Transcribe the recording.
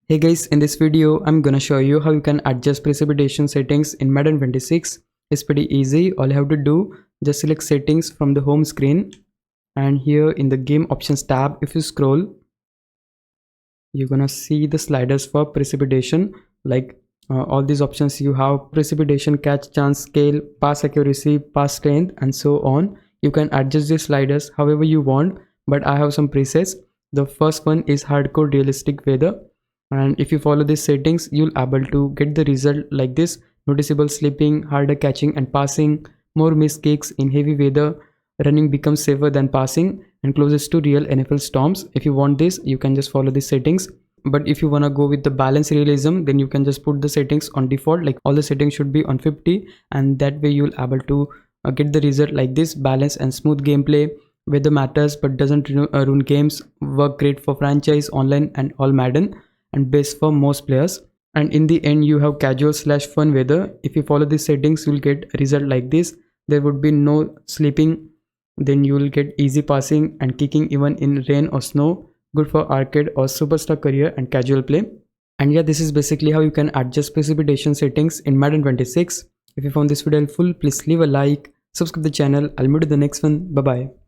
Hey guys, in this video I'm gonna show you how you can adjust precipitation settings in Madden 26. It's pretty easy. All you have to do, just select settings from the home screen, and here in the game options tab, if you scroll, you're gonna see the sliders for precipitation. Like all these options you have: precipitation, catch chance, scale, pass accuracy, pass strength, and so on. You can adjust the sliders however you want, but I have some presets. The first one is hardcore realistic weather, and if you follow these settings you'll able to get the result like this: noticeable slipping, harder catching and passing, more missed kicks in heavy weather, running becomes safer than passing, and closest to real NFL storms. If you want this, you can just follow these settings. But if you want to go with the balance realism, then you can just put the settings on default, like all the settings should be on 50, and that way you'll able to get the result like this: balance and smooth gameplay. Weather matters but doesn't ruin games, work great for franchise, online and all Madden, and best for most players. And in the end you have casual slash fun weather. If you follow these settings you'll get a result like this: there would be no sleeping, then you will get easy passing and kicking even in rain or snow, good for arcade or superstar career and casual play. And yeah, this is basically how you can adjust precipitation settings in Madden 26. If you found this video helpful, please leave a like, subscribe the channel. I'll meet you in the next one. Bye bye.